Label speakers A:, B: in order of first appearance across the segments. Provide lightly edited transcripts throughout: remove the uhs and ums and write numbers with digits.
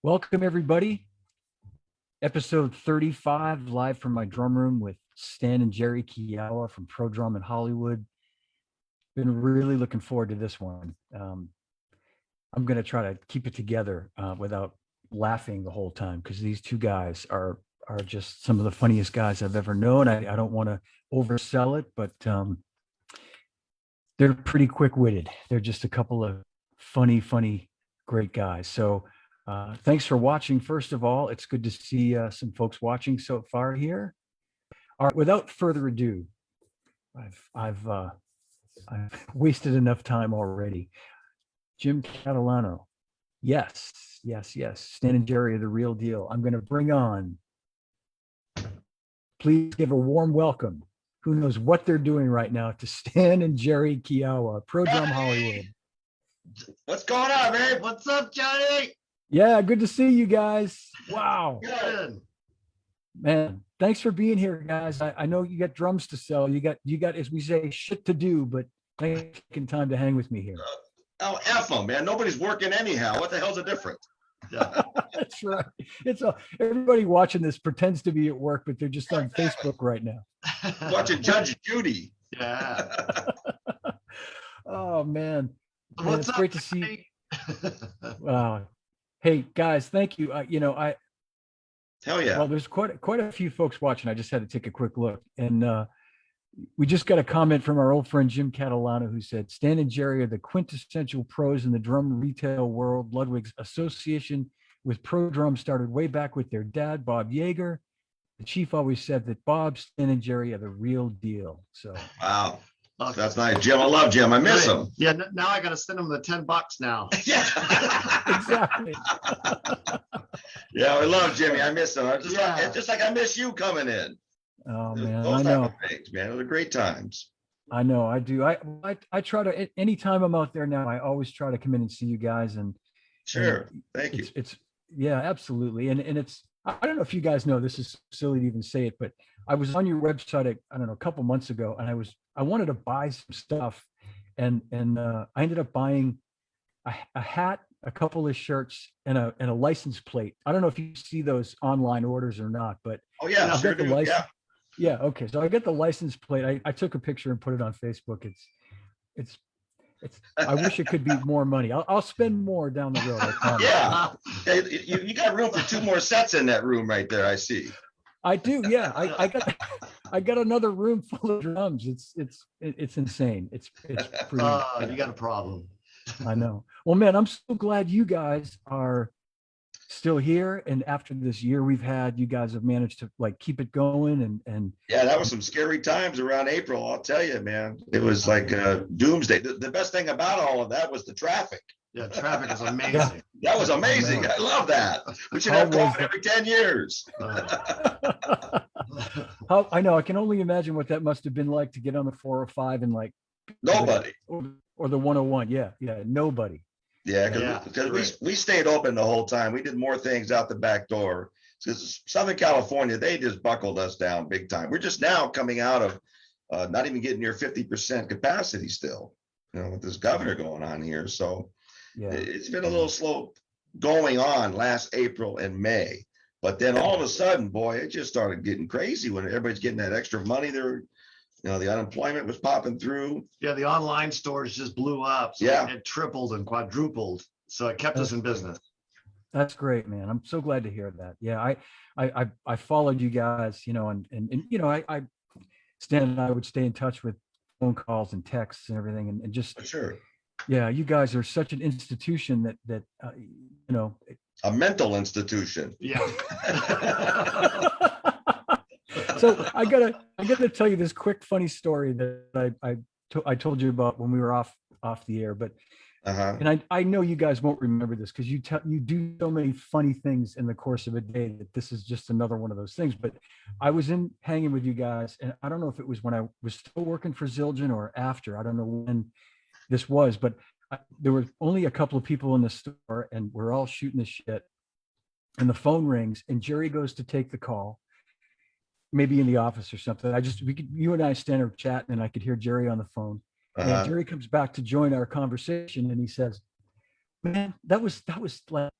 A: Welcome, everybody. Episode 35, live from my drum room with Stan and Jerry Keyawa from Pro Drum in Hollywood. Been really looking forward to this one. I'm going to try to keep it together without laughing the whole time, because these two guys are just some of the funniest guys I've ever known. I don't want to oversell it, but they're pretty quick-witted. They're just a couple of funny, great guys. So thanks for watching. First of all, it's good to see some folks watching so far here. All right, without further ado, I've wasted enough time already. Jim Catalano. Yes. Stan and Jerry are the real deal. I'm going to bring on, please give a warm welcome. Who knows what they're doing right now, to Stan and Jerry Keyawa, Pro Drum Hollywood.
B: What's going on, man?
C: What's up, Johnny?
A: Yeah, good to see you guys. Wow.
C: Good.
A: Man, thanks for being here, guys. I know you got drums to sell. You got, as we say, shit to do, but thanks for taking time to hang with me here.
B: Oh, F them, man. Nobody's working anyhow. What the hell's the difference?
C: Yeah.
A: That's right. Everybody watching this pretends to be at work, but they're just on Facebook right now.
B: Watching Judge Judy.
C: Yeah.
A: Oh man.
C: What's
A: It's
C: up,
A: great to see.
C: Johnny?
A: Wow. Hey guys, thank you.
B: Hell yeah.
A: Well, there's quite a few folks watching. I just had to take a quick look, and we just got a comment from our old friend Jim Catalano, who said, Stan and Jerry are the quintessential pros in the drum retail world. Ludwig's association with Pro Drum started way back with their dad, Bob Yeager. The chief always said that Bob, Stan, and Jerry are the real deal. So
B: Wow. That's nice. Jim, I love Jim. I miss him.
C: Yeah, now I got to send him the $10 now.
B: Yeah.
A: exactly.
B: Yeah, I love Jimmy. I miss him.
C: Yeah.
B: Just like I miss you coming in.
A: Oh man,
B: Those
A: I
B: type
A: know.
B: of things, man. Those are great times.
A: I know. I do. I try to. Anytime I'm out there now, I always try to come in and see you guys. And
B: Sure. Thank you.
A: It's yeah, absolutely. And it's, I don't know if you guys know, this is silly to even say it, but I was on your website, I don't know, a couple months ago, and I wanted to buy some stuff, and I ended up buying a hat, a couple of shirts, and a license plate. I don't know if you see those online orders or not, but
B: Oh yeah,
A: I
B: sure
A: got the
B: do.
A: license.
B: Yeah.
A: Yeah, okay. So I get the license plate. I took a picture and put it on Facebook. It's I wish it could be more money. I'll spend more down the road, I promise.
B: Yeah. Hey, you got room for 2 more sets in that room right there, I see.
A: I do. Yeah. I got another room full of drums. It's insane. It's pretty.
C: You got a problem.
A: I know. Well, man, I'm so glad you guys are still here. And after this year we've had, you guys have managed to like keep it going and
B: Yeah, that was some scary times around April. I'll tell you, man. It was like doomsday. The best thing about all of that was the traffic.
C: Yeah, traffic is amazing.
A: Yeah.
B: That was amazing. I love that. We should have
A: How was
B: COVID every 10 years.
A: how, I know, I can only imagine what that must have been like to get on the 405 and like
B: Nobody.
A: or the 101. Yeah. Nobody.
B: Yeah,
C: Yeah,
B: because
C: right.
B: we stayed open the whole time. We did more things out the back door. Because Southern California, they just buckled us down big time. We're just now coming out of not even getting near 50% capacity still, with this governor going on here. So
A: Yeah.
B: it's been a little slow going on last April and May. But then all of a sudden, boy, it just started getting crazy when everybody's getting that extra money there. The unemployment was popping through.
C: Yeah, the online stores just blew up. So
B: Yeah.
C: it tripled and quadrupled. So it kept us in business.
A: That's great, man. I'm so glad to hear that. Yeah, I followed you guys, and I Stan and I would stay in touch with phone calls and texts and everything, and just
B: For sure.
A: yeah, you guys are such an institution that
B: A mental institution.
C: Yeah.
A: So I gotta tell you this quick funny story that I told you about when we were off the air, but
B: Uh-huh.
A: and I know you guys won't remember this because you do so many funny things in the course of a day that this is just another one of those things. But I was hanging with you guys, and I don't know if it was when I was still working for Zildjian or after. I don't know when this was, but there were only a couple of people in the store, and we're all shooting the shit. And the phone rings, and Jerry goes to take the call, maybe in the office or something. You and I stand there chatting, and I could hear Jerry on the phone. And
B: Uh-huh.
A: Jerry comes back to join our conversation, and he says, "Man, that was like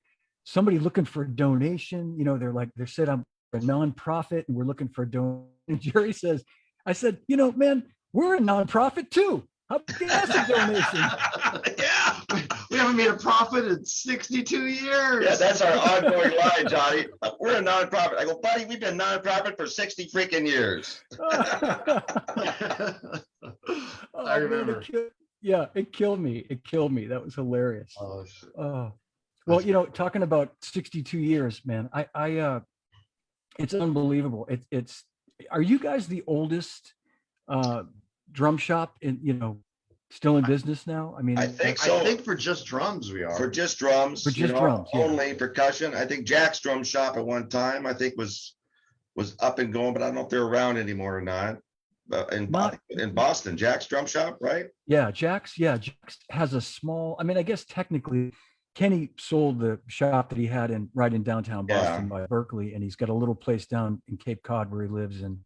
A: somebody looking for a donation. You know, they're said I'm a nonprofit and we're looking for a donation. And Jerry says, I said, you know, man, we're a nonprofit too. How about you ask a donation?
C: Yeah, we haven't made a profit in 62 years.
B: Yeah, that's our ongoing line, Johnny. We're a nonprofit. I go, buddy, we've been nonprofit for 60 freaking years.
C: I remember.
A: It killed me. It killed me. That was hilarious.
C: Oh, shit.
A: Oh, well, you know, talking about 62 years, man, it's unbelievable. Are you guys the oldest drum shop still in business now? I mean,
B: I think so.
C: I think for just drums we are.
B: For just drums.
A: For just drums, yeah.
B: Only percussion. I think Jack's drum shop at one time, I think was up and going, but I don't know if they're around anymore or not. In Boston, Jack's drum shop, right?
A: Yeah, Jack's has a small, I mean, I guess technically Kenny sold the shop that he had right in downtown Boston by Berkeley, and he's got a little place down in Cape Cod where he lives. And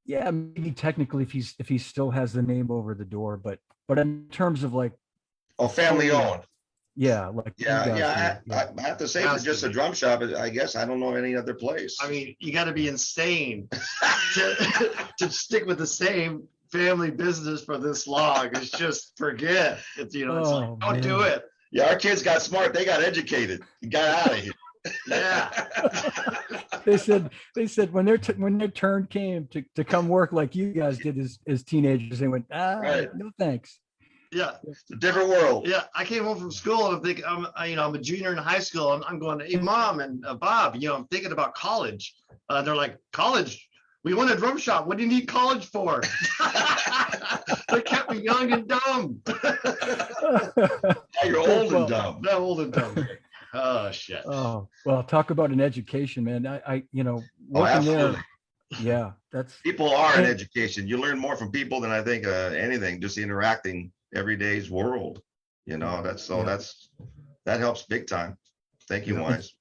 A: yeah, maybe technically if he still has the name over the door, but in terms of like,
B: family owned.
A: Yeah, like
B: I have to say, for just a drum shop, I guess I don't know any other place.
C: I mean, you got to be insane to stick with the same family business for this long. It's just forget. It's like, don't do it.
B: Yeah, our kids got smart. They got educated. Got out of here.
C: Yeah.
A: They said when their turn came to come work like you guys did as teenagers, they went,
B: right.
A: No thanks.
C: Yeah,
B: it's a different world.
C: Yeah, I came home from school and I'm thinking, I'm a junior in high school. I'm going, hey, Mom and Bob, I'm thinking about college. They're like, college? We want a drum shop. What do you need college for? They kept me young and dumb.
B: You're old and dumb.
C: No, old and dumb. Oh shit.
A: Oh, well, talk about an education, man. I working there. Yeah, that's
B: people are in education. You learn more from people than I think anything. Just interacting everyday's world. That helps big time. Thank you, Wise.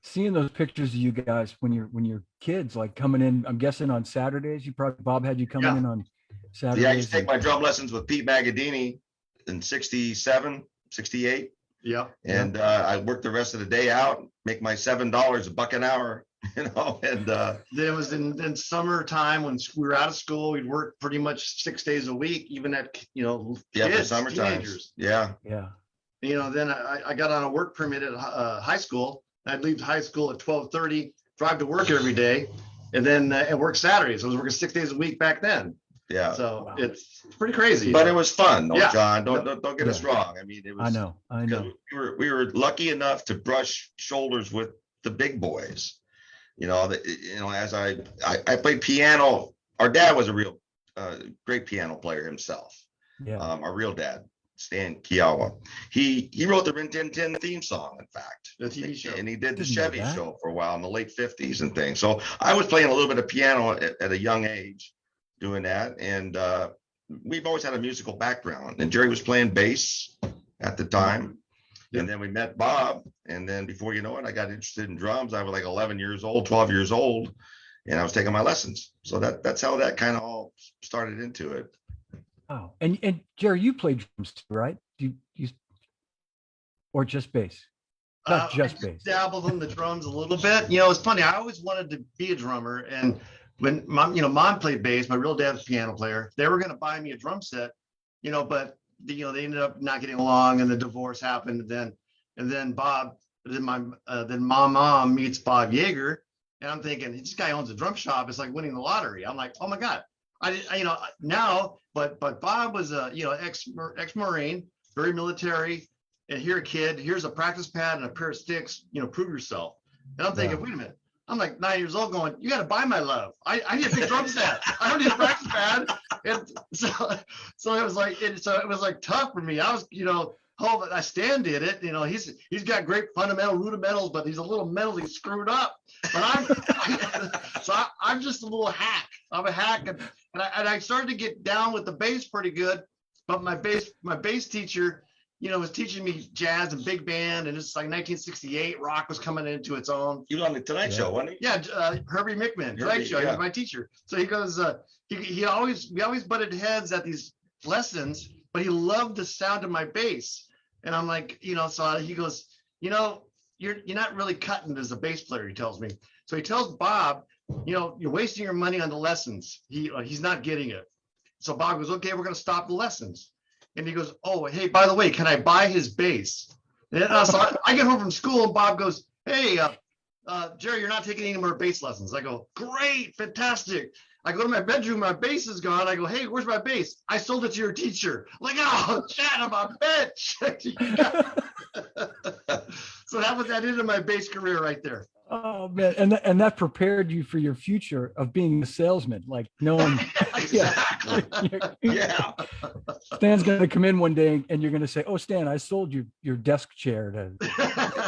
A: Seeing those pictures of you guys when you're kids, like coming in, I'm guessing on Saturdays. Bob had you coming in on Saturdays.
B: Yeah, I used to take my drum lessons with Pete Magadini in 67, 68.
C: Yeah.
B: And I worked the rest of the day out, make my $7 a buck an hour, and
C: it was in summertime when we were out of school. We'd work pretty much 6 days a week, even at
B: for summertime. Yeah.
C: Then I got on a work permit at high school. I'd leave high school at 12:30, drive to work every day, and then and work Saturdays. So I was working 6 days a week back then.
B: Yeah.
C: So it's pretty crazy.
B: But it was fun, though,
C: Yeah.
B: Don't get us wrong. I mean, it was.
A: I know.
B: We were lucky enough to brush shoulders with the big boys. As I played piano. Our dad was a real great piano player himself.
A: Yeah.
B: Our real dad, Stan Keyawa. He wrote the Rin Tin Tin theme song, in fact.
C: The TV show.
B: And he did the
A: Didn't know
B: Chevy
A: that.
B: show for a while in the late 50s and things. So I was playing a little bit of piano at a young age doing that. And we've always had a musical background. And Jerry was playing bass at the time. And then we met Bob. And then before you know it, I got interested in drums. I was like 11 years old, 12 years old. And I was taking my lessons. So that's how that kind of all started into it.
A: Oh, and Jerry, you play drums too, right? You or just bass? Not just bass.
C: Dabbled in the drums a little bit. It's funny. I always wanted to be a drummer, and when mom played bass, my real dad's a piano player. They were going to buy me a drum set, but they ended up not getting along, and the divorce happened. And then my mom meets Bob Yeager, and I'm thinking, this guy owns a drum shop. It's like winning the lottery. I'm like, oh my God. But Bob was a ex-Marine, very military, and here's a practice pad and a pair of sticks, prove yourself. And I'm thinking, wait a minute, I'm like 9 years old going, you got to buy my love. I need a big drum set. I don't need a practice pad. And so it was like tough for me. I was, Stan did it. He's got great rudimentals, but he's a little mentally screwed up. But I'm just a little hack. I'm a hack, and I started to get down with the bass pretty good. But my bass teacher, was teaching me jazz and big band, and it's like 1968. Rock was coming into its own.
B: He was on the Tonight Show, wasn't he?
C: Yeah, Herbie Mickman, Tonight Show. He was my teacher. So he goes, we always butted heads at these lessons, but he loved the sound of my bass. And I'm like, so he goes, you're not really cutting as a bass player, he tells me. So he tells Bob, you're wasting your money on the lessons. He's not getting it. So Bob goes, okay, we're going to stop the lessons. And he goes, oh, hey, by the way, can I buy his bass? And so I get home from school and Bob goes, hey, Jerry, you're not taking any more bass lessons. I go, great, fantastic. I go to my bedroom, my bass is gone. I go, hey, where's my bass? I sold it to your teacher. I'm like, oh, Chad, I'm a bitch. So that was that end of my bass career right there.
A: Oh man, and that prepared you for your future of being a salesman, like knowing.
C: Exactly.
B: Yeah.
A: Stan's going to come in one day and you're going to say, "Oh, Stan, I sold you your desk chair to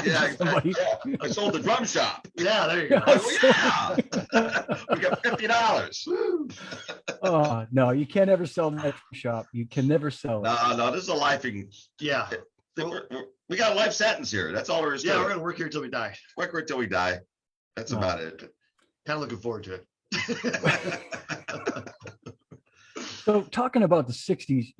B: Yeah,
A: somebody."
B: exactly. Yeah. I sold the drum shop.
C: Yeah, there you go.
B: Oh, yeah. We got $50.
A: Oh no, you can't ever sell that shop. You can never sell it.
B: No, this is a lifing.
C: Yeah.
B: We got a life sentence here. That's all there is to
C: Yeah, we're
B: it.
C: going to work here until we die.
B: Work until we die. That's about it.
C: Kind of looking forward to it.
A: So talking about the 60s,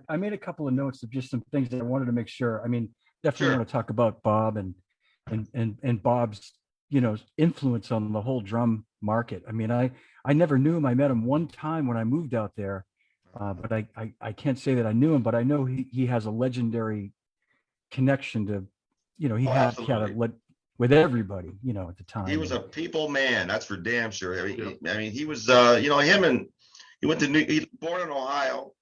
A: I made a couple of notes of just some things that I wanted to make sure. I mean, definitely
B: Sure.
A: want to talk about Bob and Bob's, influence on the whole drum market. I mean, I never knew him. I met him one time when I moved out there, but I can't say that I knew him, but I know he has a legendary connection to, he had
B: absolutely.
A: with everybody, at the time.
B: He was a people man. That's for damn sure. I mean, he was, he went to he born in Ohio,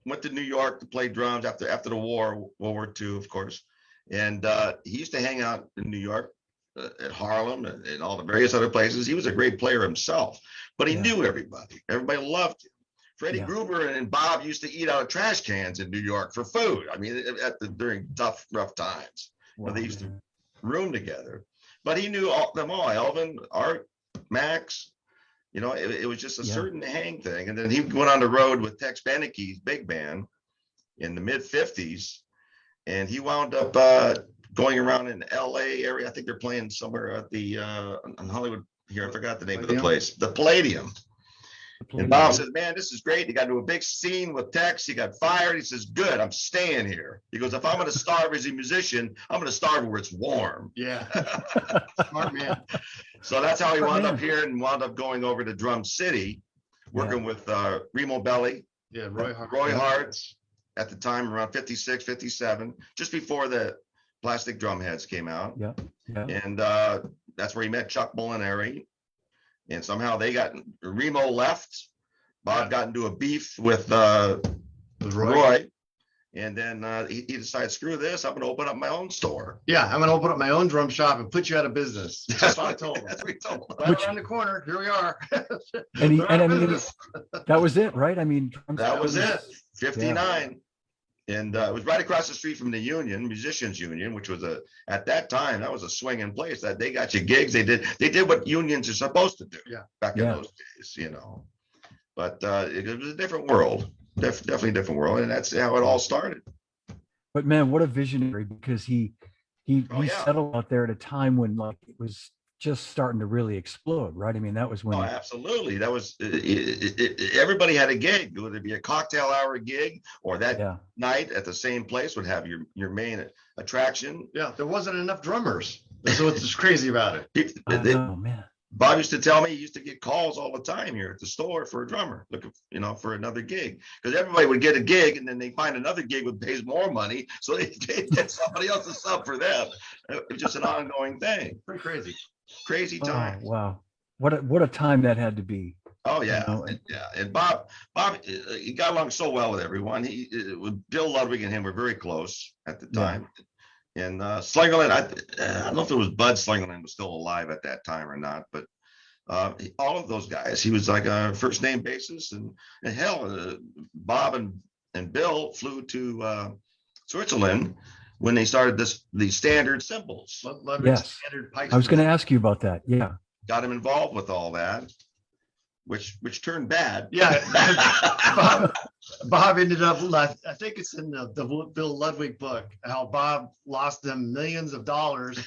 B: went to New York to play drums after the war, World War II, of course. And he used to hang out in New York at Harlem and all the various other places. He was a great player himself, but he knew everybody. Everybody loved him. Freddie Gruber and Bob used to eat out of trash cans in New York for food. I mean, during tough, rough times. They used to room together. But he knew them all. Elvin, Art, Max. It was just a certain hang thing. And then he went on the road with Tex Beneke's big band in the mid 50s. And he wound up going around in the LA area. I think they're playing somewhere at the on Hollywood here. I forgot the name of the place. The Palladium. And Bob says, man, this is great. He got into a big scene with Tex. He got fired. He says, good, I'm staying here. He goes, if I'm going to starve as a musician, I'm going to starve where it's warm.
C: Yeah. Smart man.
B: So that's how he wound up here and wound up going over to Drum City, working with Remo Belli.
C: Yeah, Roy Hart.
B: Roy Hart at the time, around 56, 57, just before the Plastic Drum Heads came out.
A: Yeah.
B: And that's where he met Chuck Molinari. And somehow Remo left. Bob got into a beef with Roy. And then he decided, screw this, I'm going to open up my own store.
C: Yeah, I'm going to open up my own drum shop and put you out of business. That's what I told him.
B: That's what he told him.
C: Right around the corner, here we are.
A: And I mean, that was it, right? I mean,
B: that was it. 59. And it was right across the street from the union, Musicians Union, which was at that time, that was a swinging place. That they got you gigs. They did what unions are supposed to do back in those days, But it was a different world, definitely a different world. And that's how it all started. But
A: man, what a visionary, because he settled out there at a time when it was just starting to really explode, right? I mean, that was when.
B: Oh, absolutely. That was everybody had a gig. Whether it be a cocktail hour gig or that night at the same place would have your main attraction.
C: Yeah, there wasn't enough drummers. That's what's crazy about it.
A: Oh man.
B: Bob used to tell me he used to get calls all the time here at the store for a drummer, looking, for another gig, because everybody would get a gig and then they find another gig that pays more money, so they get somebody else to sub for them. It was just an ongoing thing.
C: Pretty
B: crazy time.
A: Oh, wow, what a time that had to be.
B: Oh yeah, and Bob, he got along so well with everyone. With Bill Ludwig and him were very close at the time. And Slingerland, I don't know if it was Bud Slingerland was still alive at that time or not, but all of those guys, he was like a first name basis. And hell, Bob and Bill flew to Switzerland when they started the standard cymbals.
A: Yes, I was going to ask you about that. Yeah,
B: got him involved with all that, which turned bad.
C: Yeah. Bob ended up, I think it's in the Bill Ludwig book, how Bob lost them millions of dollars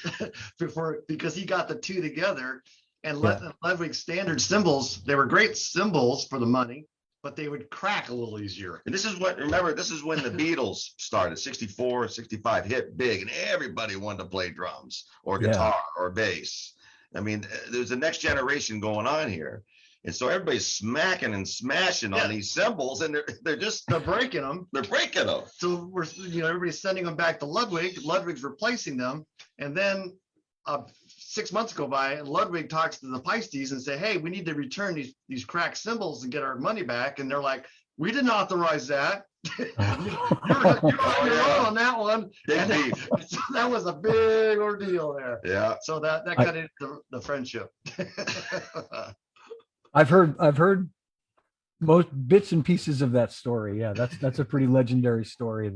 C: because he got the two together. And Ludwig standard cymbals, they were great cymbals for the money, but they would crack a little easier.
B: And this is when the Beatles started, 64, 65, hit big, and everybody wanted to play drums or guitar or bass. I mean, there's a next generation going on here. And so everybody's smacking and smashing on these cymbals, and they're
C: breaking them.
B: They're breaking them.
C: So everybody's sending them back to Ludwig. Ludwig's replacing them. And then 6 months go by, and Ludwig talks to the Peisties and say, hey, we need to return these cracked cymbals and get our money back. And they're like, we didn't authorize that. You're on your own on that one. And so that was a big ordeal there.
B: Yeah.
C: So that got into the friendship.
A: I've heard most bits and pieces of that story. Yeah, that's a pretty legendary story.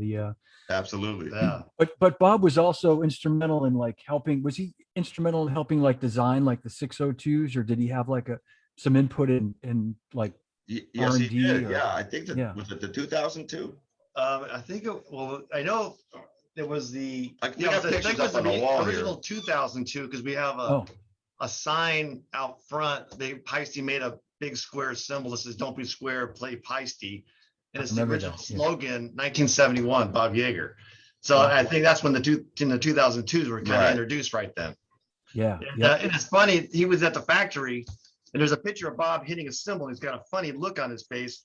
B: Absolutely.
C: Yeah.
A: But Bob was also instrumental in like helping. Was he instrumental in helping like design like the 602s, or did he have like some input in like
B: yes,
A: R&D?
B: he did. Yeah, I think that was it the 2002.
C: I think I know it was the
B: we have pictures up on the wall
C: original
B: here.
C: 2002, because we have a sign out front. Peisty made a big square symbol that says "Don't be square, play Peisty," and it's the original slogan, 1971, Bob Yeager. So I think that's when the 2002s were kind of introduced right then.
A: Yeah.
C: And it's funny, he was at the factory, and there's a picture of Bob hitting a cymbal. He's got a funny look on his face,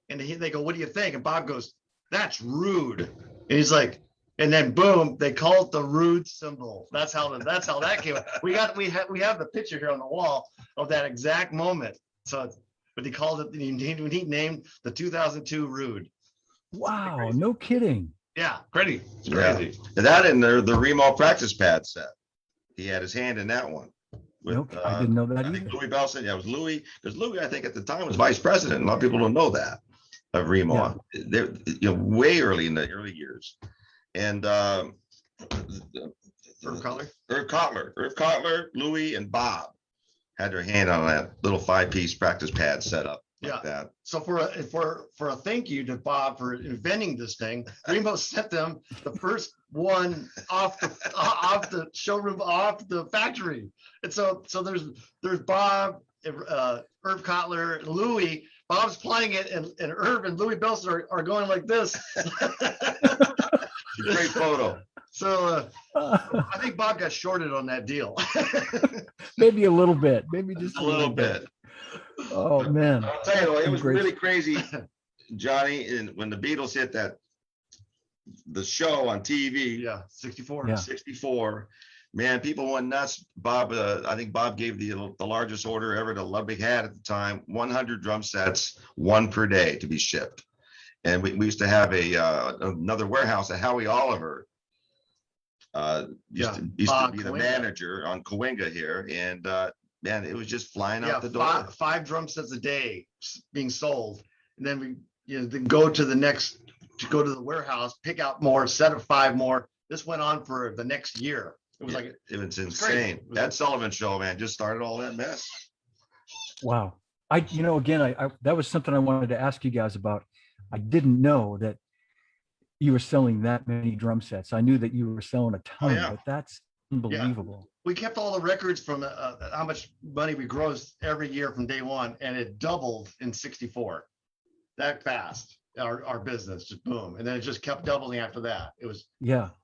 C: and they go, "What do you think?" And Bob goes, "That's rude." And he's like, and then boom, they call it the rude cymbal. That's how that came up. We have the picture here on the wall of that exact moment. So, but he called it, he named the 2002 rude.
A: Wow, no kidding.
C: Yeah, crazy. It's crazy.
B: Yeah. That and the Remo practice pad set. He had his hand in that one.
A: I didn't know that
B: I
A: either.
B: think Louis Belson. Yeah, it was Louis, because Louis, I think at the time was vice president. A lot of people don't know that of Remo. Yeah. They're way early in the early years. And
C: Irv
B: Kotler, Louis, and Bob had their hand on that little 5-piece practice pad set up. Like that.
C: So for a thank you to Bob for inventing this thing, Remo sent them the first one off the showroom, off the factory. And so there's Bob, Irv Kotler, Louis. Bob's playing it, and Irv and Louis Belson are going like this.
B: Great photo.
C: So I think Bob got shorted on that deal.
A: Maybe a little bit. Maybe just
B: a little bit.
A: Oh man!
B: I'll tell you though, it was really crazy, Johnny. And when the Beatles hit the show on TV, 64, man, people went nuts. Bob, I think Bob gave the largest order ever that Ludwig had at the time: 100 drum sets, one per day to be shipped. And we used to have another warehouse at Howie Oliver. Used to be the manager on Cahuenga here, and man, it was just flying out the door.
C: Five drum sets a day being sold, and then we then go to the warehouse, pick out more, set of 5 more. This went on for the next year. It was it was
B: insane. That Sullivan Show, man, just started all that mess.
A: Wow. I that was something I wanted to ask you guys about. I didn't know that you were selling that many drum sets. I knew that you were selling a ton, but that's unbelievable.
C: Yeah. We kept all the records from how much money we grossed every year from day one, and it doubled in 64. That fast, our business just boom, and then it just kept doubling after that. It was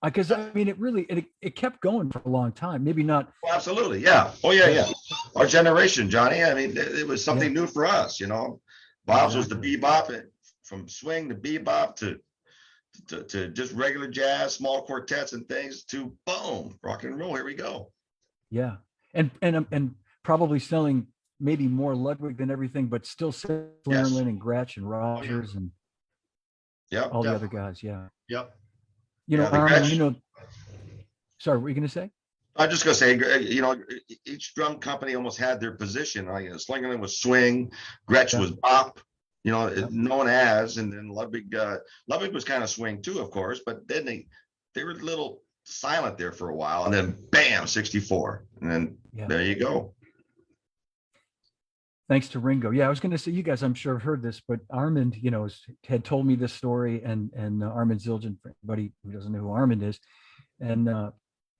A: because I mean it kept going for a long time. Maybe not.
B: Oh, absolutely, yeah. Oh yeah. Our generation, Johnny. I mean, it was something new for us. Bob's was the bebop, from swing to bebop to just regular jazz, small quartets and things, to boom, rock and roll. Here we go.
A: Yeah, and probably selling maybe more Ludwig than everything, but still Slingerland and Gretsch and Rogers and all the other guys. Yeah.
C: Yep.
A: Sorry, what were you going to say?
B: I'm just going to say, each drum company almost had their position. Slingerland was swing, Gretsch was bop, known as, and then Ludwig was kind of swing too, of course, but then they were a little silent there for a while, and then bam, 64, and then there you go.
A: Thanks to Ringo. Yeah, I was going to say, you guys, I'm sure have heard this, but Armand, had told me this story, and Armand Zildjian, for anybody who doesn't know who Armand is, and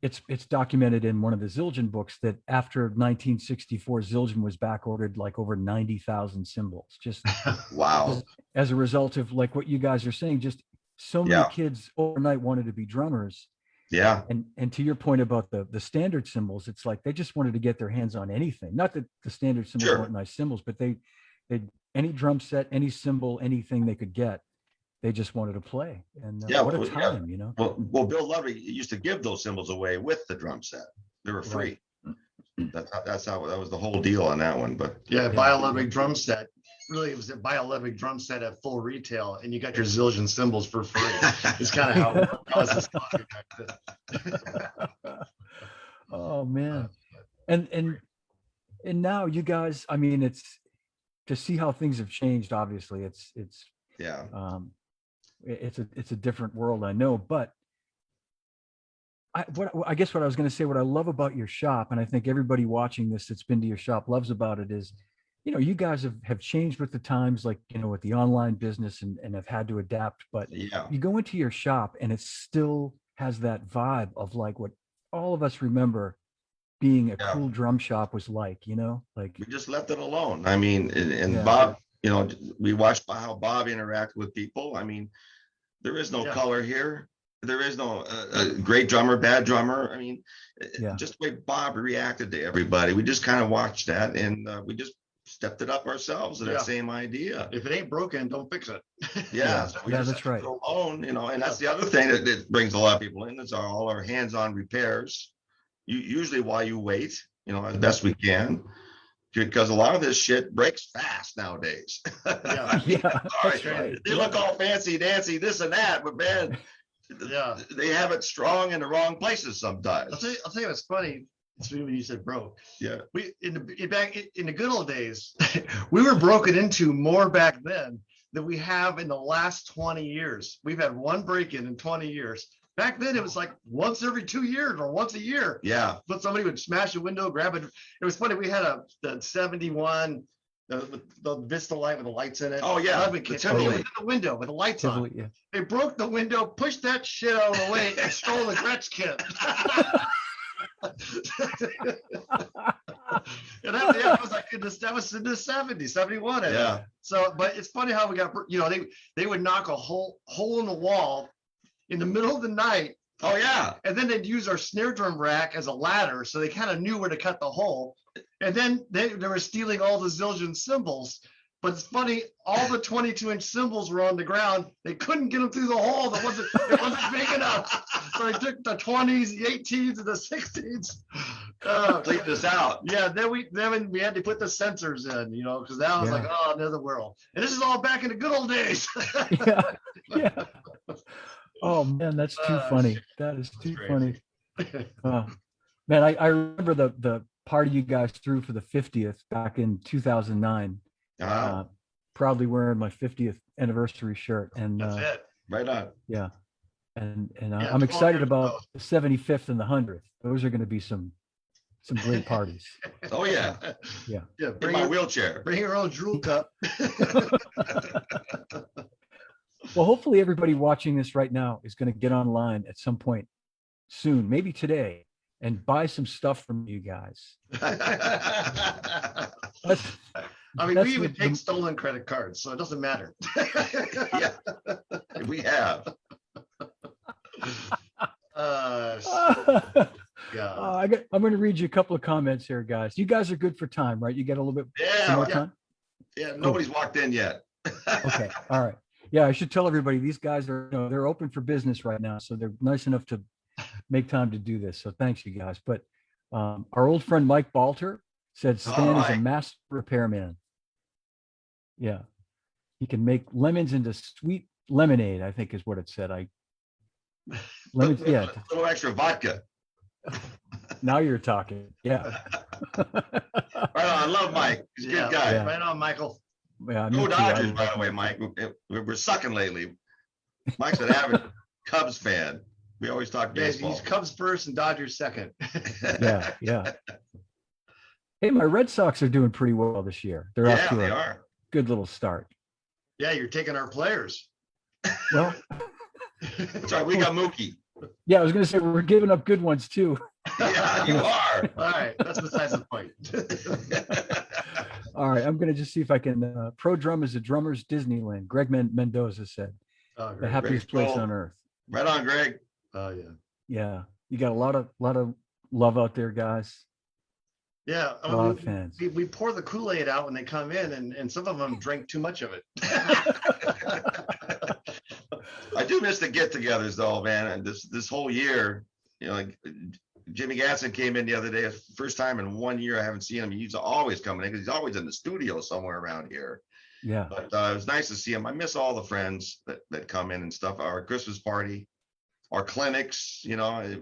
A: it's documented in one of the Zildjian books that after 1964, Zildjian was back ordered like over 90,000 cymbals, just
B: Wow.
A: as a result of like what you guys are saying. Just so many
B: Yeah.
A: kids overnight wanted to be drummers.
B: Yeah.
A: And to your point about the standard cymbals, it's like they just wanted to get their hands on anything. Not that the standard cymbals
B: Sure.
A: weren't nice cymbals, but they any drum set, any cymbal, anything they could get, they just wanted to play. And
B: Yeah,
A: what a
B: well, yeah.
A: time, you know.
B: Well, Bill Ludwig used to give those cymbals away with the drum set. They were free. That's how that was the whole deal on that one. But
C: Yeah, buy a Ludwig drum set. Really, it was a buy a Ludwig drum set at full retail, and you got your Zildjian cymbals for free. It's kind of how that was this back then.
A: Oh man. And now you guys, I mean, it's to see how things have changed. Obviously, it's
B: yeah,
A: it's a different world, I know. But I guess what I was going to say, what I love about your shop, and I think everybody watching this that's been to your shop loves about it, is, you know, you guys have changed with the times, like, you know, with the online business, and have had to adapt. But
B: yeah,
A: you go into your shop and it still has that vibe of like what all of us remember being a
B: Yeah.
A: cool drum shop was like, you know, like
B: we just left it alone. I mean, and
A: Yeah.
B: Bob, you know, we watched how Bob interacted with people. I mean, there is no
C: Yeah.
B: color here. There is no great drummer, bad drummer. I mean,
A: Yeah.
B: just the way Bob reacted to everybody. We just kind of watched that, and we just stepped it up ourselves to that
C: Yeah.
B: same idea.
C: If it ain't broken, don't fix it.
B: Yeah, so we
A: Yeah,
B: just
A: that's
B: left it
A: right.
B: alone, you know, and that's the other thing that brings a lot of people in. Is all our hands-on repairs. Usually while you wait, you know, as best we can, because a lot of this shit breaks fast nowadays.
C: Yeah.
A: Yeah,
B: All
A: that's right.
B: They look all fancy dancy, this and that, but man,
C: Yeah.
B: they have it strong in the wrong places sometimes.
C: I'll tell you what's funny. It's funny when you said broke.
B: Yeah.
C: We back in the good old days, we were broken into more back then than we have in the last 20 years. We've had one break-in in 20 years. Back then, it was like once every 2 years or once a year.
B: Yeah.
C: But somebody would smash a window, grab it. It was funny. We had the 71, the Vista light with the lights in it.
B: Oh, yeah,
C: Ludwig
B: the
C: came
B: Tivoli.
C: in the window with the lights on.
A: Tivoli, yeah.
C: They broke the window, pushed that shit out of the way, and stole the Gretsch kit. And that was like that was in the 70s, 71.
B: Yeah.
C: So, but it's funny how we got, you know, they would knock a hole in the wall in the middle of the night,
B: Oh yeah.
C: and then they'd use our snare drum rack as a ladder, so they kind of knew where to cut the hole. And then they were stealing all the Zildjian cymbals. But it's funny, all the 22-inch cymbals were on the ground. They couldn't get them through the hole. It wasn't big enough. So they took the 20s, the 18s, and the 16s.
B: Clean this out.
C: Yeah, then we had to put the sensors in, you know, because that was
A: Yeah.
C: like, oh, another world. And this is all back in the good old days.
A: Yeah. Yeah. Oh man, that's too funny. That is too
C: crazy.
A: funny. Man, I remember the party you guys threw for the 50th back in 2009.
B: Wow.
A: Proudly wearing my 50th anniversary shirt, and
C: That's it.
B: Right on.
A: yeah, and
C: Yeah,
A: I'm
C: 12
A: excited
C: years
A: about
C: ago.
A: the 75th and the 100th. Those are going to be some great parties.
B: Oh yeah.
C: Yeah,
B: In
C: bring
B: my
C: your,
B: wheelchair.
C: bring your own drool cup.
A: Well, hopefully everybody watching this right now is going to get online at some point soon, maybe today, and buy some stuff from you guys. That's,
C: I mean,
A: That's
C: we even
A: the-
C: take stolen credit cards, so it doesn't matter.
B: Yeah. We have.
C: Yeah.
A: I'm going to read you a couple of comments here, guys. You guys are good for time, right? You got a little bit some
B: Yeah.
A: more
B: Yeah.
A: time?
B: Nobody's walked in yet.
A: Okay. All right. Yeah, I should tell everybody these guys are, you know, they're open for business right now, so they're nice enough to make time to do this. So thanks, you guys. But our old friend Mike Balter said Stan is a
B: Mike.
A: master repairman. Yeah, he can make lemons into sweet lemonade, I think is what it said. Lemons. Yeah.
B: A little extra vodka.
A: Now you're talking. Yeah.
B: Right on. I love Mike. He's a good guy.
A: Yeah.
C: Right on, Michael.
A: Yeah. Me
B: Go
A: too. I
B: Dodgers, by
A: love
B: the way, Mike. We're sucking lately. Mike's an avid Cubs fan. We always talk
C: Yeah,
B: baseball.
C: he's Cubs first and Dodgers second.
A: Yeah. Yeah. Hey, my Red Sox are doing pretty well this year. They're off
B: Yeah,
A: to
B: they
A: a
B: are.
A: good little start.
C: Yeah, you're taking our players.
A: Well,
B: That's right. We got Mookie.
A: Yeah, I was going to say we're giving up good ones too.
B: Yeah, you are.
C: All right, that's besides the point.
A: All right, I'm going to just see if I can. Pro Drum is a drummer's Disneyland. Greg Mendoza said,
C: Oh,
A: the
C: great.
A: happiest
B: Great.
A: place
B: Cool.
A: on earth.
B: Right on, Greg.
C: Oh, yeah.
A: Yeah, you got a lot of love out there, guys.
C: Yeah,
A: A lot of fans.
C: we pour the Kool-Aid out when they come in, and some of them drink too much of it.
B: I do miss the get-togethers though, man. And this whole year, you know, like Jimmy Gasson came in the other day. First time in 1 year I haven't seen him. He's always coming in because he's always in the studio somewhere around here.
A: Yeah.
B: But it was nice to see him. I miss all the friends that come in and stuff. Our Christmas party, our clinics, you know,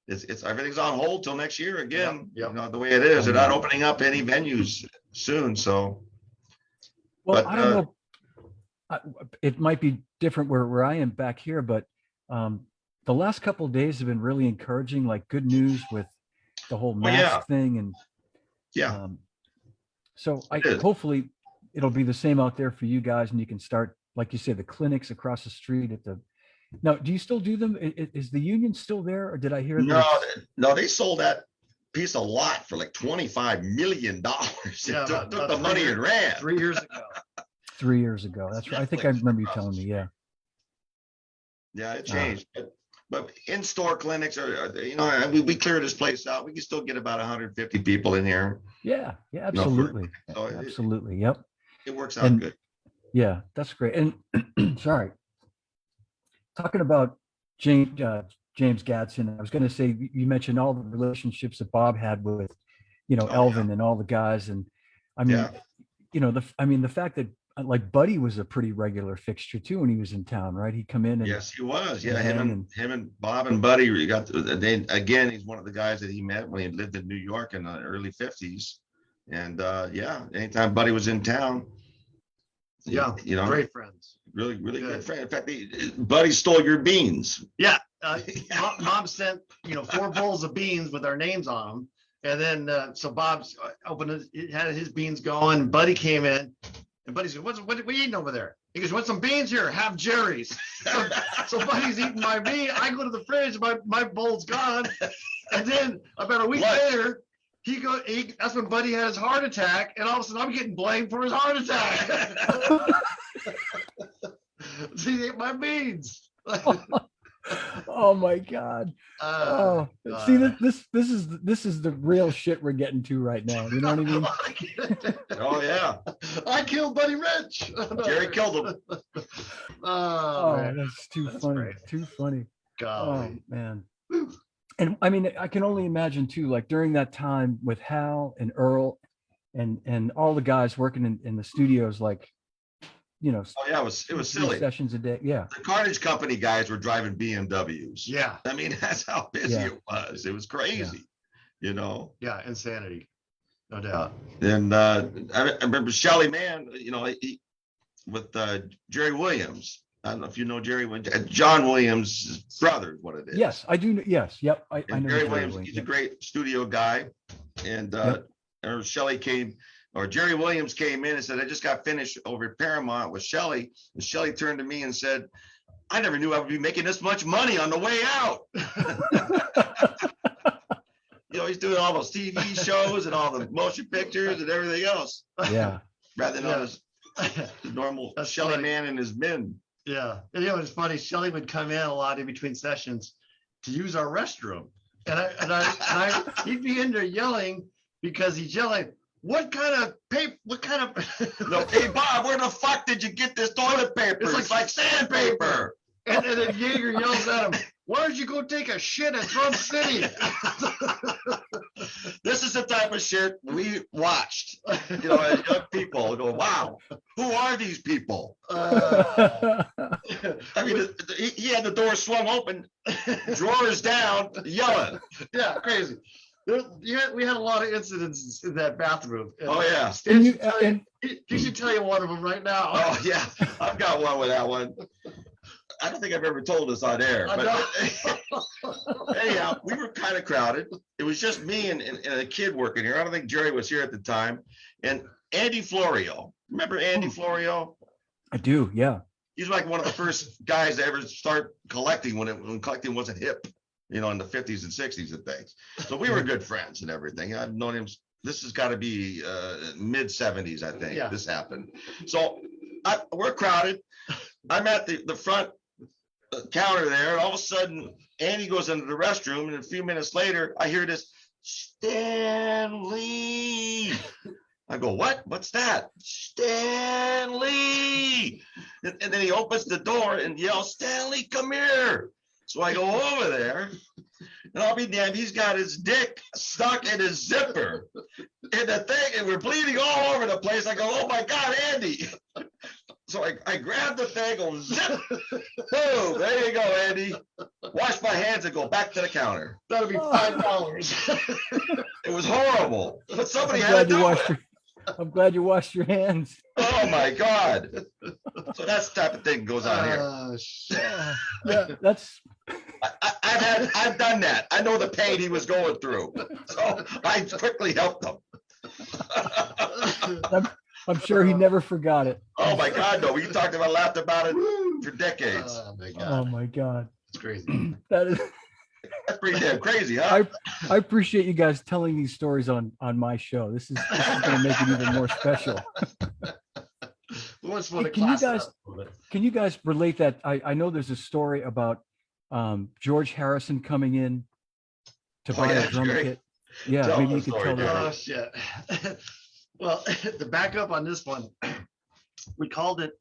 B: it's everything's on hold till next year again.
C: Yep.
B: You know, the way it is. They're not opening up any venues soon. So,
A: Well,
B: but,
A: I don't know. It might be different where I am back here, but the last couple of days have been really encouraging, like good news with the whole mask thing. And
B: yeah,
A: so
B: it is.
A: hopefully it'll be the same out there for you guys, and you can start, like you said, the clinics across the street at the. Now, do you still do them? Is the union still there, or did I hear?
B: No, they sold that piece of lot for like $25 million.
C: Yeah,
B: took the money and ran.
C: 3 years ago.
A: 3 years ago. That's right. I think I remember you telling me. Yeah.
B: Yeah, it changed. But in-store clinics are, you know, we clear this place out. We can still get about 150 people in here.
A: Yeah. Yeah. Absolutely.
B: So
A: Absolutely. Yep.
B: It works out good.
A: Yeah, that's great. And sorry, talking about James Gadsden, I was going to say, you mentioned all the relationships that Bob had with, you know, Elvin and all the guys. And I mean, you know, the fact that like Buddy was a pretty regular fixture too when he was in town, right? He'd come in and
B: yes, he was. Yeah, him and Bob and Buddy. We got again. He's one of the guys that he met when he lived in New York in the early '50s. And anytime Buddy was in town,
C: yeah,
B: you know,
C: great friends,
B: really good friend. In fact, Buddy stole your beans.
C: Yeah, Mom sent 4 bowls of beans with our names on them, and then so Bob's had his beans going. Buddy came in. And Buddy said, what are you eating over there? He goes, want some beans here? Have Jerry's. So Buddy's eating my bean. I go to the fridge, my bowl's gone. And then about a week later, that's when Buddy had his heart attack. And all of a sudden I'm getting blamed for his heart attack. So he ate my beans.
A: Oh my God. See, this is the real shit we're getting to right now. You know what I mean?
B: Oh yeah.
C: I killed Buddy Rich.
B: Jerry killed him.
A: Man. That's too funny.
C: Great.
A: Too funny.
C: Golly.
A: Oh man. And I mean, I can only imagine too, like during that time with Hal and Earl and all the guys working in the studios, like, you know.
B: Oh yeah, it was silly.
A: Sessions a day. Yeah.
B: The Carnage Company guys were driving BMWs.
C: Yeah.
B: I mean, that's how busy it was. It was crazy. You know.
C: Yeah, insanity, no doubt.
B: And I remember Shelly Manne, you know, with Jerry Williams. I don't know if you know Jerry, John Williams' brother is what it is.
A: Yes, I do. Yes. Yep. I know
B: Jerry Williams. He's a great studio guy. And or Jerry Williams came in and said, I just got finished over at Paramount with Shelly. And Shelly turned to me and said, I never knew I would be making this much money on the way out. You know, he's doing all those TV shows and all the motion pictures and everything else.
A: Yeah.
B: Rather than his normal Shelly Manne and his men.
C: Yeah. And it's funny. Shelly would come in a lot in between sessions to use our restroom. And he'd be in there yelling because he's yelling, what kind of paper? What kind of?
B: No, hey Bob, where the fuck did you get this toilet paper? It's like sandpaper.
C: And then Yeager yells at him, why don't you go take a shit at Drum City?
B: This is the type of shit we watched. You know, as young people go, wow, who are these people? I mean, he had the door swung open, drawers down, yelling.
C: Yeah, crazy. We had a lot of incidents in that bathroom.
B: Oh yeah.
C: Stan should tell you one of them right now.
B: Oh yeah, I've got one with that one. I don't think I've ever told this on air, but anyhow, we were kind of crowded. It was just me and a kid working here. I don't think Jerry was here at the time. And Andy Florio. Remember Andy Florio?
A: I do, yeah.
B: he's like one of the first guys to ever start collecting when collecting wasn't hip, in the 50s and 60s and things. So we were good friends and everything. I've known him. This has got to be mid 70s, I think.
C: Yeah.
B: This happened. So we're crowded. I'm at the front counter there, and all of a sudden Andy goes into the restroom, and a few minutes later I hear this, Stanley. I go, what? What's that? Stanley. And then he opens the door and yells, Stanley, come here. So I go over there, and I'll be damned, he's got his dick stuck in his zipper. And the thing, and we're bleeding all over the place. I go, oh my God, Andy. So I grab the thing, go zip. Boom, there you go, Andy. Wash my hands and go back to the counter.
C: That'll be $5.
B: It was horrible, but somebody
A: I'm
B: had to
A: glad you
B: do
A: washed
B: it.
A: I'm glad you washed your hands.
B: Oh my God. So that's the type of thing goes on here.
C: Shit.
A: Yeah, that's
B: I've done that. I know the pain he was going through. So I quickly helped him.
A: I'm sure he never forgot it.
B: Oh my God, no. We laughed about it for decades.
C: Oh my God.
A: Oh my God.
C: It's crazy.
A: That's
B: pretty damn crazy, huh?
A: I appreciate you guys telling these stories on my show. This is going to make it even more special. Hey, can you guys relate that? I know there's a story about George Harrison coming in to buy a drum kit. Yeah,
B: Tell
A: maybe
B: the
A: you could
B: story,
A: tell that.
C: Oh shit. Well, the backup on this one, we called it.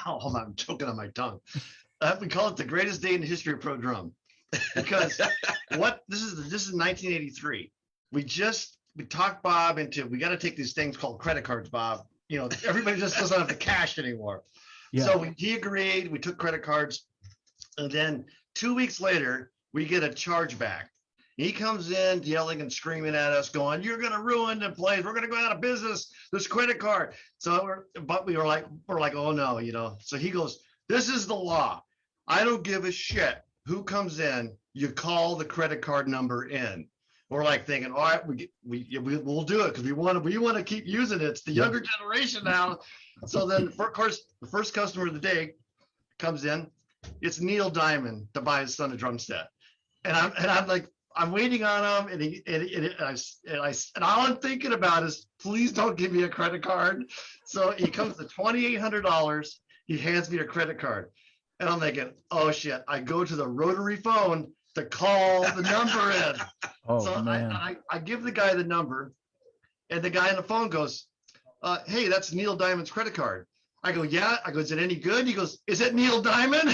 C: Oh, hold on, I'm choking on my tongue. We call it the greatest day in the history of pro drum, because this is 1983. We talked Bob into, we got to take these things called credit cards, Bob. Everybody just doesn't have the cash anymore.
A: Yeah.
C: So he agreed. We took credit cards, and then 2 weeks later, we get a charge back. He comes in yelling and screaming at us, going, "You're going to ruin the place. We're going to go out of business. This credit card." So we were like, "Oh no," So he goes, "This is the law. I don't give a shit who comes in. You call the credit card number in." We're like thinking, all right, we'll do it because we want to keep using it. It's the younger generation now. So then, of course, the first customer of the day comes in. It's Neil Diamond to buy his son a drum set, and I'm like, I'm waiting on him, and all I'm thinking about is, please don't give me a credit card. So he comes to $2,800. He hands me a credit card, and I'm thinking, oh shit! I go to the rotary phone to call the number in.
A: Oh,
C: So
A: man.
C: I give the guy the number, and the guy on the phone goes, "Hey, that's Neil Diamond's credit card." I go, "Yeah." I go, "Is it any good?" He goes, "Is it Neil Diamond?"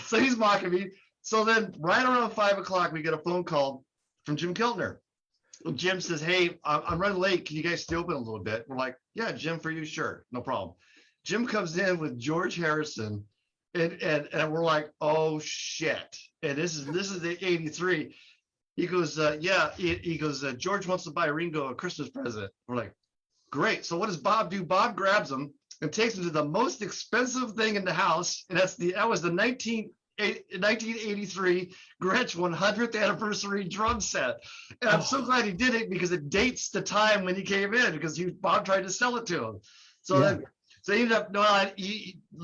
C: So he's mocking me. So then right around 5 o'clock, we get a phone call from Jim Keltner. Jim says, "Hey, I'm running late. Can you guys stay open a little bit?" We're like, "Yeah, Jim, for you, sure. No problem." Jim comes in with George Harrison, and we're like, "Oh shit." And this is the 83. He goes, "Yeah." He goes, "George wants to buy Ringo a Christmas present." We're like, "Great." So what does Bob do? Bob grabs him and takes him to the most expensive thing in the house. And that was the 1983 Gretsch 100th anniversary drum set. And I'm so glad he did it because it dates the time when he came in, because Bob tried to sell it to him. So
A: Yeah.
C: So he ended up,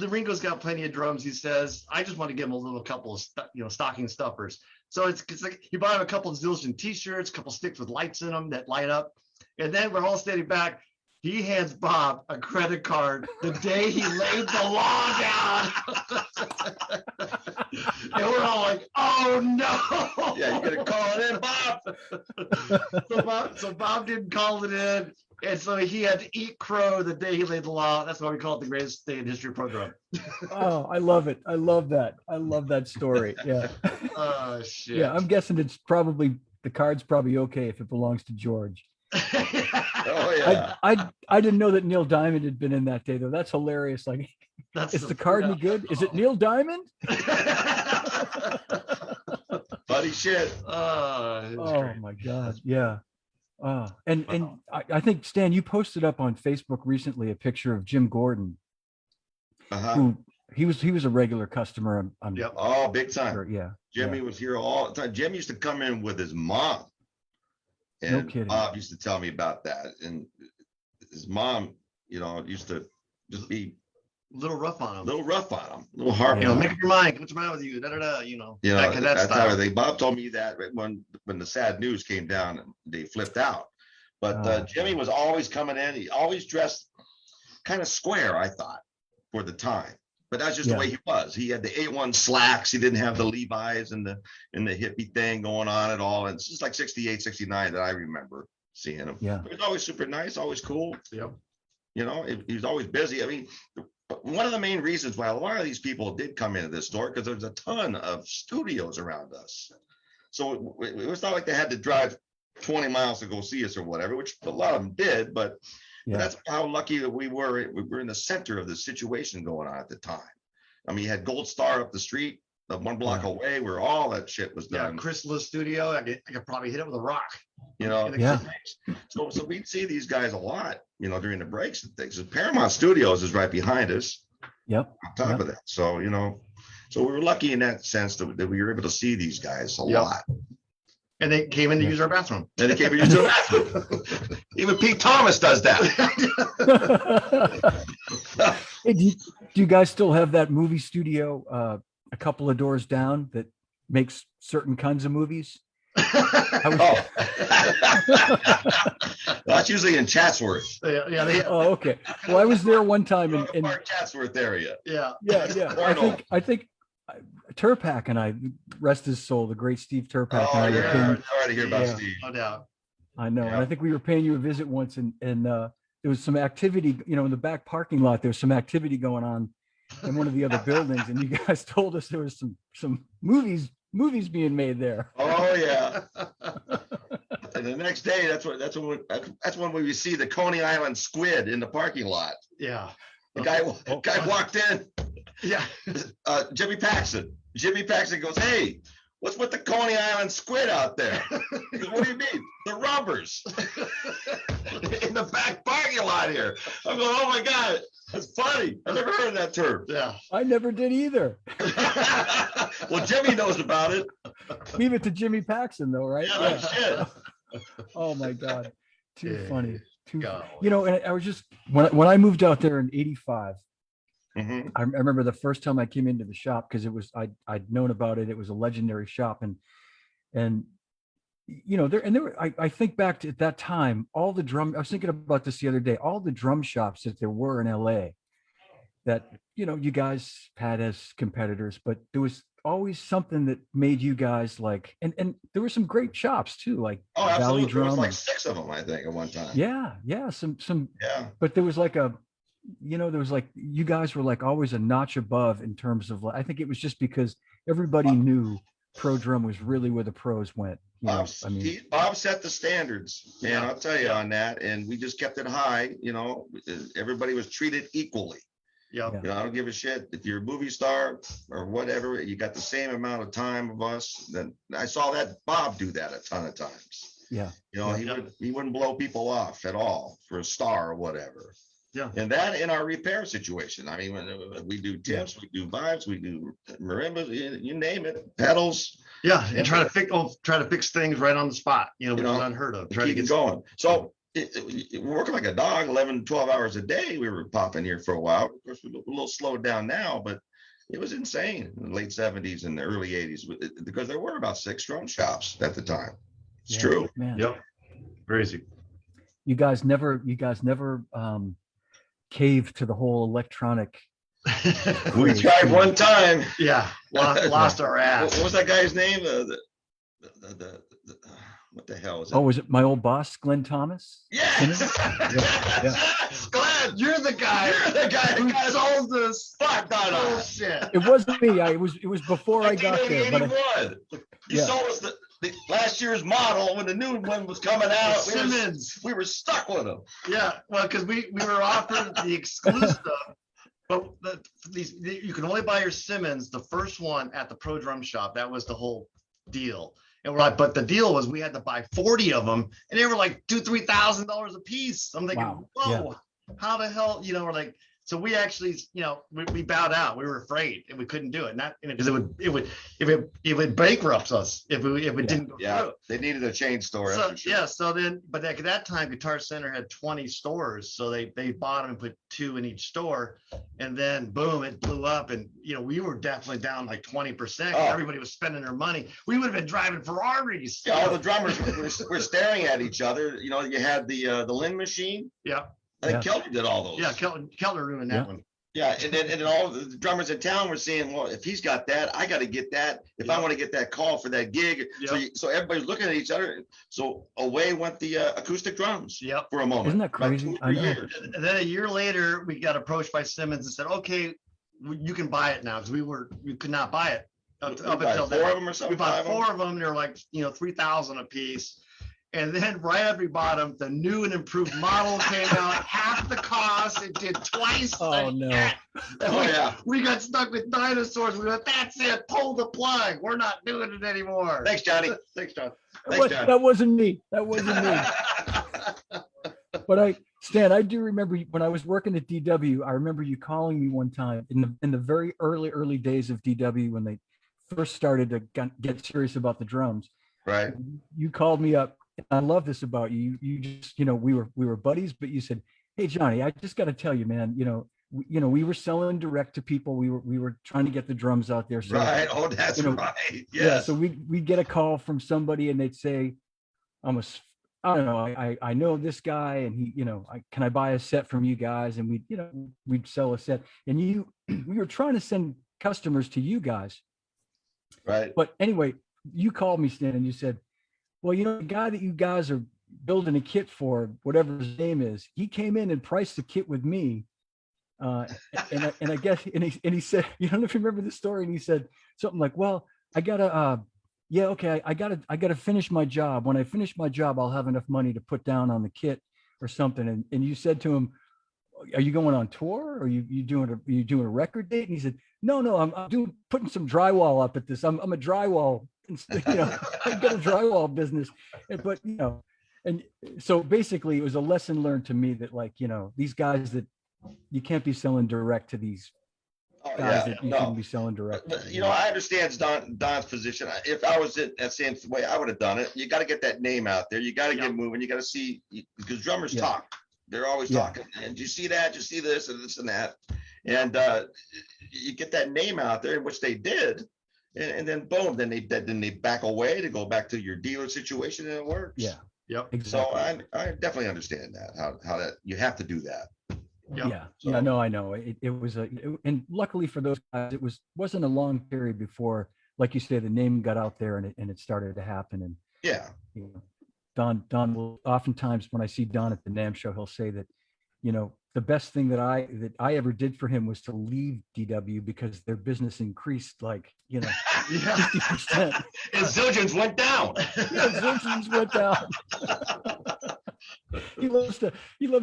C: Ringo's got plenty of drums, he says. I just want to give him a couple of stocking stuffers. So it's like he bought him a couple of Zildjian t-shirts, a couple sticks with lights in them that light up. And then we're all standing back. He hands Bob a credit card the day he laid the law down. And we're all like, "Oh no."
B: Yeah, you gotta call it in, Bob.
C: So Bob didn't call it in. And so he had to eat crow the day he laid the law. That's why we call it the greatest day in history program.
A: Oh, I love it. I love that. I love that story. Yeah.
C: Oh shit.
A: Yeah, I'm guessing the card's probably okay if it belongs to George.
B: Oh yeah.
A: I didn't know that Neil Diamond had been in that day though. That's hilarious. Like, is the card any good? Is it Neil Diamond?
B: Funny shit.
A: Oh my God. Yeah. And I think, Stan, you posted up on Facebook recently a picture of Jim Gordon, who he was a regular customer.
C: Yep.
B: Oh, big time.
A: Sure, yeah.
B: Jimmy was here all the time. Jim used to come in with his mom. And
A: No kidding.
B: Bob used to tell me about that. And his mom used to just be
C: a little rough on
B: a
C: them.
B: little rough on them, a little hard.
C: You know, make up your mind. What's the matter with you? Da da da. You know, that
B: that's
C: style.
B: everything. Bob told me that when the sad news came down, and they flipped out. But Jimmy was always coming in. He always dressed kind of square, I thought, for the time. But that's just the way he was. He had the A1 slacks. He didn't have the Levi's and the hippie thing going on at all. And it's just like 68, 69 that I remember seeing him.
A: Yeah.
B: But he was always super nice, always cool.
C: Yep.
B: You know, he was always busy. I mean, one of the main reasons why a lot of these people did come into this store, because there's a ton of studios around us. So it was not like they had to drive 20 miles to go see us or whatever, which a lot of them did, but that's how lucky that we were. We were in the center of the situation going on at the time. I mean, you had Gold Star up the street, one block away, where all that shit was done.
C: Yeah, Chrysalis Studio. I could probably hit it with a rock.
B: You know, so we'd see these guys a lot, you know, during the breaks and things. And Paramount Studios is right behind us.
A: Yep.
B: On top of that, so you know, so we were lucky in that sense that we were able to see these guys a lot.
C: And they came in to use our bathroom.
B: And they came in to use our bathroom. Even Pete Thomas does that.
A: Hey, do you guys still have that movie studio a couple of doors down that makes certain kinds of movies?
B: That's usually in Chatsworth.
C: Oh,
A: okay. Well, I was there one time in
B: Chatsworth area.
C: Yeah.
A: I think Turpak and I, rest his soul, the great Steve Turpak.
B: Oh,
A: and I
B: yeah. Sorry to hear about Steve.
C: No doubt.
A: I know. And I think we were paying you a visit once, and there was some activity, you know, in the back parking lot. There was some activity going on in one of the other buildings, and you guys told us there was some movies being made there.
B: Oh yeah. And the next day, that's when we see the Coney Island squid in the parking lot.
C: Yeah.
B: The guy walked in.
C: Yeah.
B: Jimmy Paxson goes, "Hey, what's with the Coney Island squid out there?" He goes, "What do you mean? The rubbers in the back parking lot here." I'm going, "Oh my God, that's funny. I never heard of that term."
C: Yeah.
A: I never did either.
B: Well, Jimmy knows about it.
A: Leave it to Jimmy Paxson, though, right?
B: Yeah. Shit.
A: Oh my God, too funny.
C: God.
A: You know, and I was just when I moved out there in '85.
B: Mm-hmm.
A: I remember the first time I came into the shop, because it was I'd known about it. It was a legendary shop, and you know there were I think back to at that time, all the drum. I was thinking about this the other day. All the drum shops that there were in LA, that you know you guys had as competitors, but there was always something that made you guys like, and there were some great shops too, like Valley Drum.
B: There was like 6 of them, I think, at one time.
A: Yeah, some.
B: Yeah.
A: But there was like there was like, you guys were like always a notch above in terms of, I think it was just because everybody knew pro drum was really where the pros went.
B: Bob set the standards, man. I'll tell you on that, and we just kept it high. You know, everybody was treated equally.
C: Yeah.
B: You know, I don't give a shit if you're a movie star or whatever. You got the same amount of time of us. Then I saw that Bob do that a ton of times.
A: Yeah.
B: You know, he wouldn't blow people off at all for a star or whatever.
C: Yeah.
B: And that in our repair situation. I mean, when we do tips, we do vibes, we do marimbas, you name it, pedals.
C: Yeah. And try to fix things right on the spot, which is unheard of.
B: Try to get going. So we're working like a dog, 11, 12 hours a day. We were popping here for a while. Of course, we're a little slowed down now, but it was insane in the late 70s and the early 80s, because there were about 6 drum shops at the time. It's true.
A: Man.
C: Yep. Crazy.
A: You guys never caved to the whole electronic.
B: We tried one time.
C: Yeah. Lost our ass.
B: What was that guy's name? What the hell is it?
A: Oh, was it my old boss, Glenn Thomas?
B: Yes.
A: Yeah.
C: Glenn, you're the guy who sold this bullshit.
A: It wasn't me. It was before I got there. But
B: you sold us the last year's model when the new one was coming out.
C: Simmons.
B: We were stuck with them.
C: Yeah, well, because we were offered the exclusive, but you can only buy your Simmons, the first one, at the Pro Drum Shop. That was the whole deal. And we're like, but the deal was we had to buy 40 of them, and they were like $2,000-$3,000 a piece. I'm thinking,
A: wow.
C: whoa, how the hell, we're like, So we actually, we bowed out. We were afraid and we couldn't do it. Not because it would bankrupt us if it didn't go through.
B: They needed a chain store.
C: So,
B: For sure.
C: yeah. So then, but at that time, Guitar Center had 20 stores. So they bought them and put 2 in each store. And then boom, it blew up. And, we were definitely down like 20%. Everybody was spending their money. We would have been driving Ferraris.
B: Yeah, all the drummers were staring at each other. You had the Lynn machine.
C: Yeah.
B: I think Kelton did all those.
C: Yeah, Kelton ruined that one.
B: Yeah, and then all the drummers in town were saying, well, if he's got that, I got to get that. If I want to get that call for that gig. So everybody's looking at each other. So away went the acoustic drums for a moment.
A: Isn't that crazy?
B: About 2 or 3 years.
C: And then a year later, we got approached by Simmons and said, okay, you can buy it now, because we could not buy it up until then.
B: 4 of them or something.
C: We bought 4 of them. They're like, $3,000 a piece. And then right after we bought them, the new and improved model came out, half the cost. It did twice. We got stuck with dinosaurs. We went, that's it. Pull the plug. We're not doing it anymore.
B: Thanks, Johnny.
C: Thanks, John.
A: That wasn't me. But Stan, I do remember when I was working at DW, I remember you calling me one time in the very early days of DW, when they first started to get serious about the drums.
B: Right.
A: You called me up. I love this about you. You just, we were buddies, but you said, "Hey, Johnny, I just got to tell you, man, we were selling direct to people. We were trying to get the drums out there." So,
B: right. Oh, that's right. Yes.
A: Yeah. So we'd get a call from somebody and they'd say, I don't know, I know this guy, and he, can I buy a set from you guys? And we'd sell a set, and we were trying to send customers to you guys.
B: Right.
A: But anyway, you called me, Stan, and you said, well, the guy that you guys are building a kit for, whatever his name is, he came in and priced the kit with me. And I guess, and he said, you don't know if you remember the story. And he said something like, well, I gotta, I gotta finish my job. When I finish my job, I'll have enough money to put down on the kit or something. And you said to him, are you going on tour? Or are you doing a record date? And he said, no, I'm putting some drywall up at this. I'm a drywall, I've got a drywall business. But, and so basically it was a lesson learned to me that, like, these guys that you can't be selling direct to these guys that you shouldn't be selling direct.
B: But, I understand Don's position. If I was in that same way, I would have done it. You got to get that name out there. You got to get moving. You got to see, because drummers talk. They're always talking. And you see that, you see this and this and that. And you get that name out there, which they did. And then boom, then they back away to go back to your dealer situation, and it works.
A: Yeah.
C: Yep.
A: Exactly.
B: So I definitely understand that, how that you have to do that.
C: Yep.
A: Yeah. So, no, I know it was and luckily for those guys, it wasn't a long period before, like you say, the name got out there and it started to happen. And Don will oftentimes, when I see Don at the NAMM show, he'll say that, the best thing that I ever did for him was to leave DW, because their business increased 50%.
B: And Zildjian's went down.
A: Zildjian's went down. He loves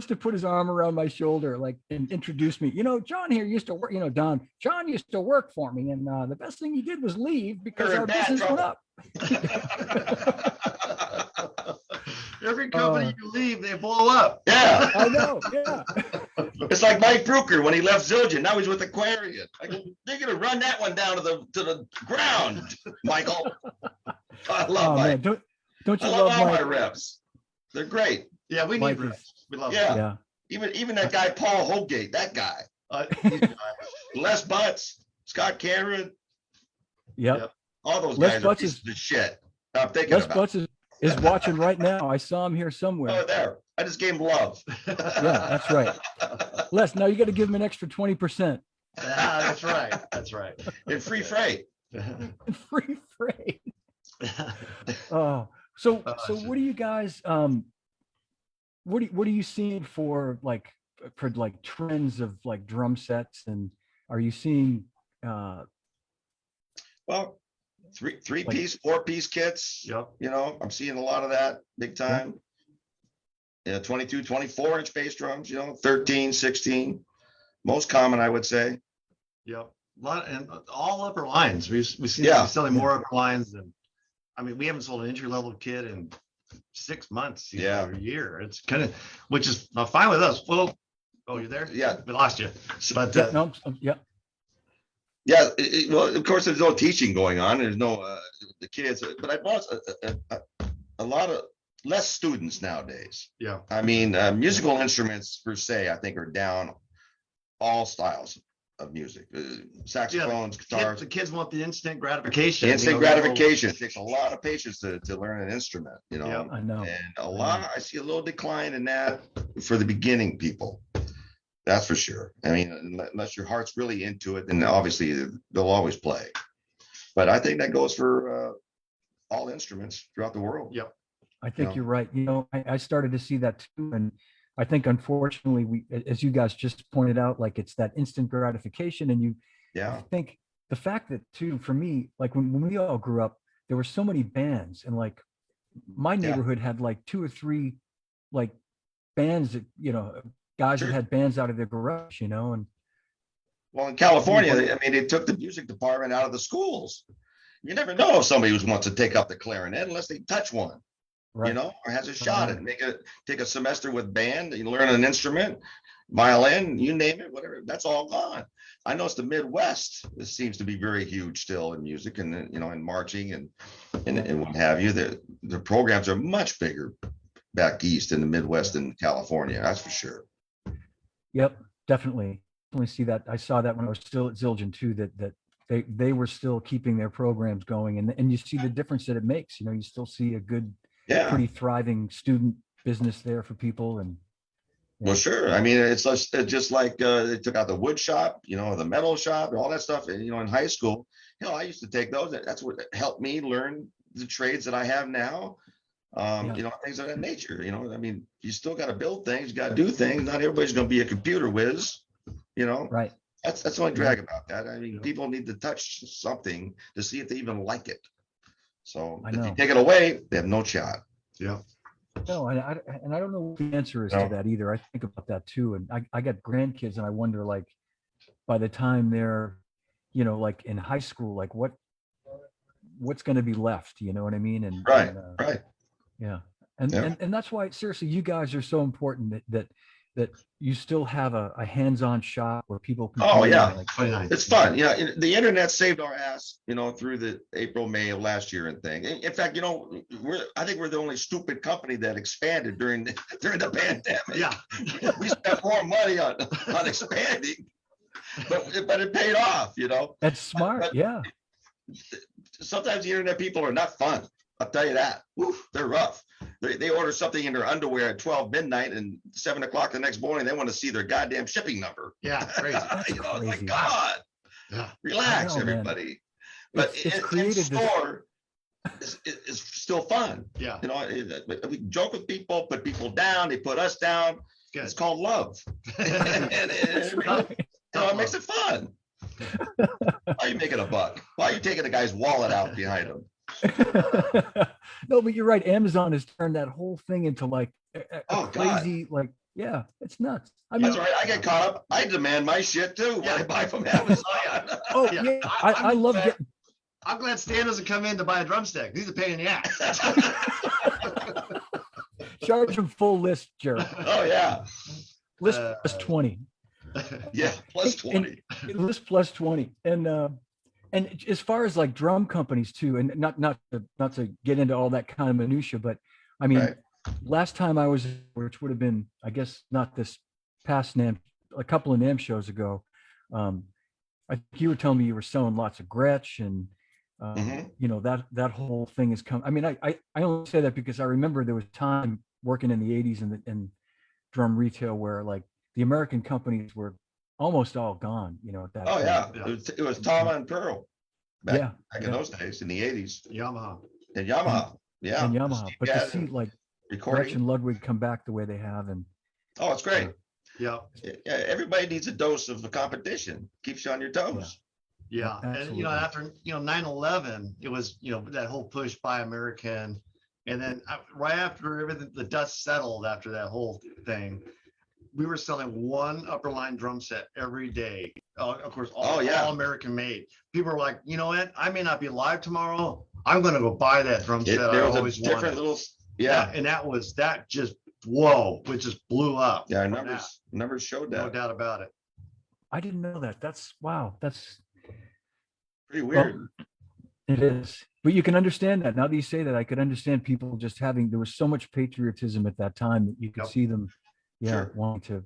A: to put his arm around my shoulder, and introduce me. John here used to work. John used to work for me, and the best thing he did was leave because our business went up.
C: Every company you leave, they blow up.
B: Yeah,
A: I know. Yeah,
B: it's like Mike Brooker when he left Zildjian. Now he's with Aquarian. They're gonna run that one down to the ground, Michael. I love Mike.
A: Man, don't you
B: I love all
A: Mike?
B: my reps. They're great.
C: Yeah, we need reps. We love them.
B: Even that guy Paul Holgate, that guy. Les Butts, Scott Cameron.
A: Yep.
B: All those
A: Les
B: guys
A: Butts
B: are pieces of shit. I'm thinking
A: Les
B: about.
A: Butts is watching right now. I saw him here somewhere.
B: Oh, there. I just gave him love.
A: Yeah, that's right. Les, now you got to give him an extra 20%.
C: That's right. That's right.
B: And free freight.
A: Free freight. So what do you guys what are you seeing for trends of drum sets, and are you seeing
B: well, three piece, 4-piece kits?
C: Yep.
B: I'm seeing a lot of that big time. 22, 24-inch bass drums, 13, 16, most common, I would say.
C: Yep. And all upper lines. We see selling more upper lines than, we haven't sold an entry level kit in 6 months, or a year. It's kind of, which is fine with us. Well, Oh, you're there?
B: Yeah.
C: We lost you. But
A: Yeah, no, yeah,
B: Yeah, well, of course, there's no teaching going on. There's no the kids, but I bought a lot of less students nowadays.
C: yeah,
B: I mean, musical instruments per se, I think, are down all styles of music. Saxophones, guitars,
C: the kids want the instant gratification.
B: instant
C: you know,
B: gratification. It takes a lot of patience to learn an instrument, you know.
C: Yeah.
A: I know.
B: And I see a little decline in that for the beginning people. That's for sure. I mean, unless your heart's really into it, then obviously they'll always play. But I think that goes for all instruments throughout the world.
C: Yep.
A: I think
B: know.
A: you're right. You know, I started to see that too. And I think unfortunately we, as you guys just pointed out, like it's that instant gratification. And I
B: Yeah.
A: think the fact that too, for me, like when we all grew up, there were so many bands, and like my
B: Yeah.
A: neighborhood had like 2 or 3 like bands that, you know, guys
B: Sure.
A: that had bands out of their garage, you know, and
B: Well, in California, I mean, they took the music department out of the schools. You never know if somebody wants to take up the clarinet unless they touch one,
A: right.
B: you know, or has a shot at it. Take a semester with band, you learn an instrument, violin, you name it, whatever. That's all gone. I noticed the Midwest, this seems to be very huge still in music and, you know, in marching and what have you. The programs are much bigger back east in the Midwest than California. That's for sure.
A: Yep, definitely see that. I saw that when I was still at Zildjian too, that they were still keeping their programs going, and you see the difference that it makes. You know, you still see a good,
B: Yeah.
A: pretty thriving student business there for people. And
B: Well, sure. I mean, it's just like they took out the wood shop, you know, the metal shop, all that stuff. And, you know, in high school, hell, I used to take those. That's what helped me learn the trades that I have now. You know, things of that nature. You know, I mean, you still got to build things, you got to do things. Not everybody's going to be a computer whiz. You know,
A: right.
B: that's the only drag about that. I mean, people need to touch something to see if they even like it. So if you take it away, they have no shot.
C: Yeah.
A: No, and I don't know what the answer is to that either. I think about that too. And I got grandkids, and I wonder, like, by the time they're, you know, like in high school, like what's going to be left, you know what I mean? And
B: right.
A: Yeah. And that's why, seriously, you guys are so important that you still have a hands-on shop where people can.
B: Oh yeah,
A: like,
B: it's fun. You know, the internet saved our ass, you know, through the April, May of last year and thing. In fact, you know, I think we're the only stupid company that expanded during the pandemic.
C: Yeah.
B: We spent more money on expanding, but it paid off, you know.
A: That's smart. Yeah.
B: Sometimes the internet people are not fun. I'll tell you that. Oof, they're rough. They order something in their underwear at 12 midnight, and 7 o'clock the next morning, they want to see their goddamn shipping number.
C: Yeah, crazy.
B: You know, like, God, relax, everybody. Man. But in store is still fun.
C: Yeah.
B: You know, we joke with people, put people down, they put us down. Good. It's called love. It makes it fun. Why are you making a buck? Why are you taking a guy's wallet out behind him?
A: No, but you're right. Amazon has turned that whole thing into like a crazy,
B: God.
A: like, yeah, it's nuts. I mean,
B: that's right. I get caught up. I demand my shit too. When I buy from Amazon.
A: Oh yeah, I love getting.
C: I'm glad Stan doesn't come in to buy a drumstick. He's a pain in the ass.
A: Charge him full list, Jerry.
B: Oh yeah.
A: List plus 20.
B: Yeah, plus 20.
A: List plus 20. And as far as like drum companies too, and not to get into all that kind of minutia, but I mean, last time I was, which would have been, I guess, not this past NAMM, a couple of NAMM shows ago. I think you were telling me you were selling lots of Gretsch, and you know, that whole thing has come. I mean, I only say that because I remember there was time working in the 80s in drum retail where like the American companies were almost all gone, you know, at that
B: point.
A: Yeah.
B: It was Tama and Pearl back in those days, in the 80s.
C: Yamaha.
B: And Yamaha. Yeah.
A: And Yamaha. But to see like Gretsch and Ludwig come back the way they have, and
B: oh, it's great.
C: Yeah.
B: Everybody needs a dose of the competition. Keeps you on your toes.
C: Yeah. And you know, after 9/11, it was, you know, that whole push buy American. And then right after everything, the dust settled after that whole thing, we were selling one upper line drum set every day. Of course, all American made. People were like, you know what? I may not be live tomorrow. I'm going to go buy that drum set.
B: There was a different little,
C: and that just whoa, which just blew up.
B: Yeah,
C: from
B: numbers showed
C: that. No
B: that.
C: doubt about it.
A: I didn't know that. That's wow. That's
B: Pretty weird.
A: well, it is. But you can understand that. Now that you say that, I could understand people just having, there was so much patriotism at that time that you could
C: Yep.
A: see them,
B: Sure.
A: wanting to.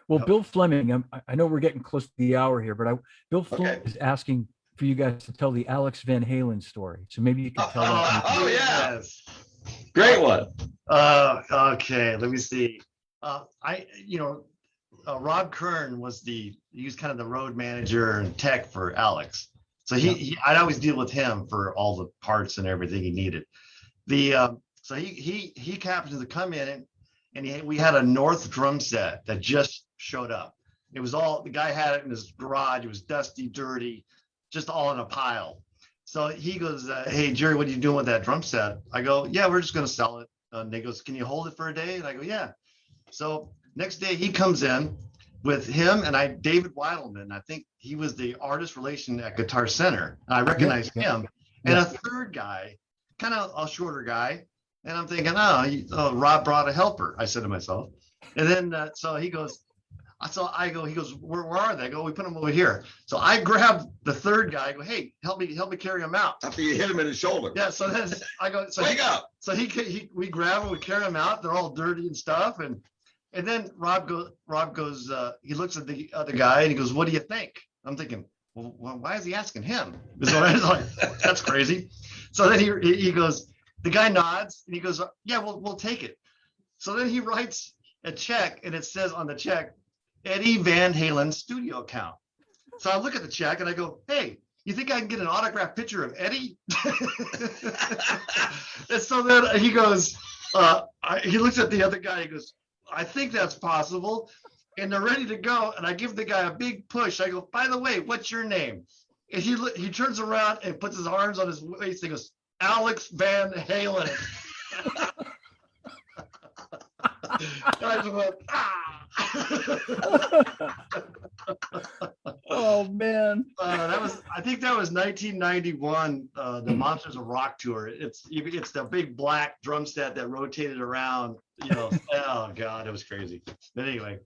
A: Well,
C: Yep.
A: Bill Fleming, I know we're getting close to the hour here, but Bill Fleming is asking for you guys to tell the Alex Van Halen story. So maybe you can tell that.
B: Oh, yeah.
C: Yes.
B: Great one.
C: Okay, let me see. Rob Kern he was kind of the road manager and tech for Alex. So I'd always deal with him for all the parts and everything he needed. So he happened to come in and we had a North drum set that just showed up. It was the guy had it in his garage. It was dusty, dirty, just all in a pile. So he goes, hey, Jerry, what are you doing with that drum set? I go, yeah, we're just going to sell it. And he goes, can you hold it for a day? And I go, yeah. So next day he comes in with him and David Weidelman. I think he was the artist relation at Guitar Center. And I recognized him. And a third guy, kind of a shorter guy. And I'm thinking, Rob brought a helper, I said to myself. And then, so he goes, he goes, where are they? I go, we put them over here. So I grab the third guy. I go, hey, help me carry him out.
B: After you hit him in the shoulder.
C: Yeah. So then I go,
B: wake up.
C: So we grab him, we carry him out. They're all dirty and stuff. And then Rob goes, he looks at the other guy and he goes, what do you think? I'm thinking, well, why is he asking him? So I was like, that's crazy. So then he goes, the guy nods and he goes, yeah, we'll take it. So then he writes a check and it says on the check, Eddie Van Halen studio account. So I look at the check and I go, hey, you think I can get an autographed picture of Eddie? And so then he goes, he looks at the other guy, he goes, I think that's possible. And they're ready to go. And I give the guy a big push. I go, by the way, what's your name? And he turns around and puts his arms on his waist. He goes, Alex Van Halen. And I just went,
A: Oh man.
C: I think that was 1991, the Monsters of Rock tour. It's the big black drum set that rotated around, oh God, it was crazy. But anyway.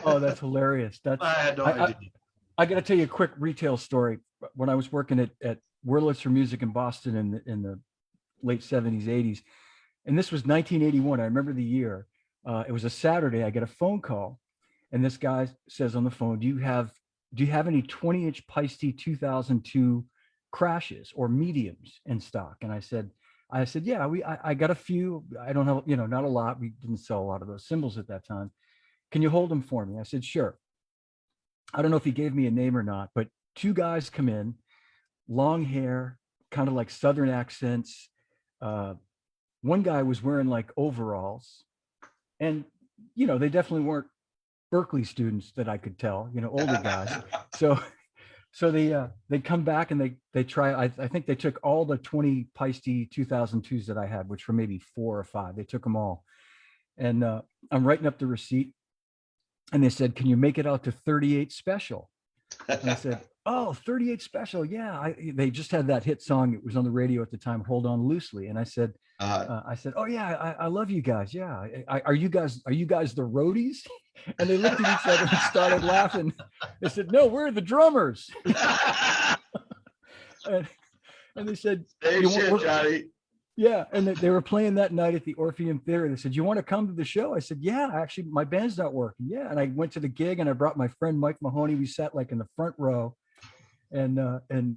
A: Oh, that's hilarious.
C: I had no idea.
A: I got to tell you a quick retail story. When I was working at Wurlitzer Music in Boston in the late 70s, 80s, and this was 1981. I remember the year. It was a Saturday. I get a phone call, and this guy says on the phone, "Do you have any 20-inch Paiste 2002 crashes or mediums in stock?" And I said, "Yeah, I got a few. I don't have, not a lot. We didn't sell a lot of those cymbals at that time. Can you hold them for me?" I said, "Sure." I don't know if he gave me a name or not, but two guys come in, long hair, kind of like Southern accents. One guy was wearing like overalls, and they definitely weren't Berkeley students that I could tell, older guys. So they come back and they try. I think they took all the 20 Paiste 2002s that I had, which were maybe 4 or 5. They took them all, and I'm writing up the receipt. And they said, "Can you make it out to 38 special?" And I said, "Oh, 38 special. Yeah." They just had that hit song. It was on the radio at the time, "Hold On Loosely." And I said, "Oh yeah, I love you guys. Yeah. Are you guys the roadies?" And they looked at each other and started laughing. They said, "No, we're the drummers." and they said,
B: "Hey, shit, Johnny."
A: Yeah, and they were playing that night at the Orpheum Theater. They said, "You want to come to the show?" I said, "Yeah, actually, my band's not working." Yeah, and I went to the gig and I brought my friend Mike Mahoney. We sat like in the front row, and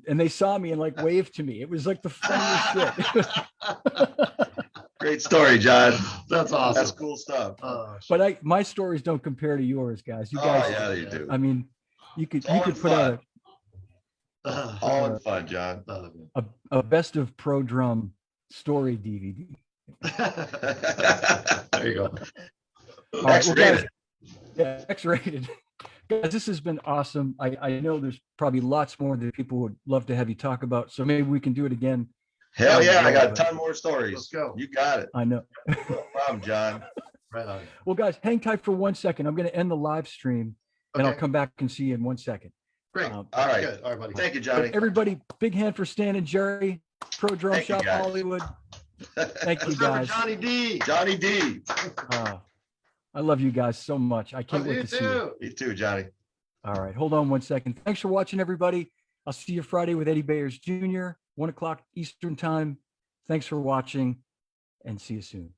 A: they saw me and like waved to me. It was like the funniest shit.
B: Great story, John.
C: That's awesome.
B: That's cool stuff.
A: But my stories don't compare to yours, guys. You guys,
B: yeah, you do.
A: I mean, you could put out
B: all in fun, John.
A: a best of pro drum story DVD.
C: There you go.
B: X-rated.
A: Yeah, X-rated. Guys, this has been awesome. I know there's probably lots more that people would love to have you talk about. So maybe we can do it again.
B: Hell yeah, I got a ton more stories.
C: Let's go.
B: You got it.
A: I know.
B: No problem, John.
C: Right on.
A: Well, guys, hang tight for 1 second. I'm going to end the live stream, and I'll come back and see you in 1 second.
C: Great.
B: All right.
C: Good. All right, buddy.
B: Thank you, Johnny.
A: Everybody, big hand for Stan and Jerry, Pro Drum Shop Hollywood. Thank you, guys.
C: Johnny D.
B: Johnny D.
A: I love you guys so much. I can't
C: Love
A: wait
C: you
A: to see you.
C: too.
B: You too, Johnny.
A: All right. Hold on one second. Thanks for watching, everybody. I'll see you Friday with Eddie Bayers Jr., 1 o'clock Eastern time. Thanks for watching and see you soon.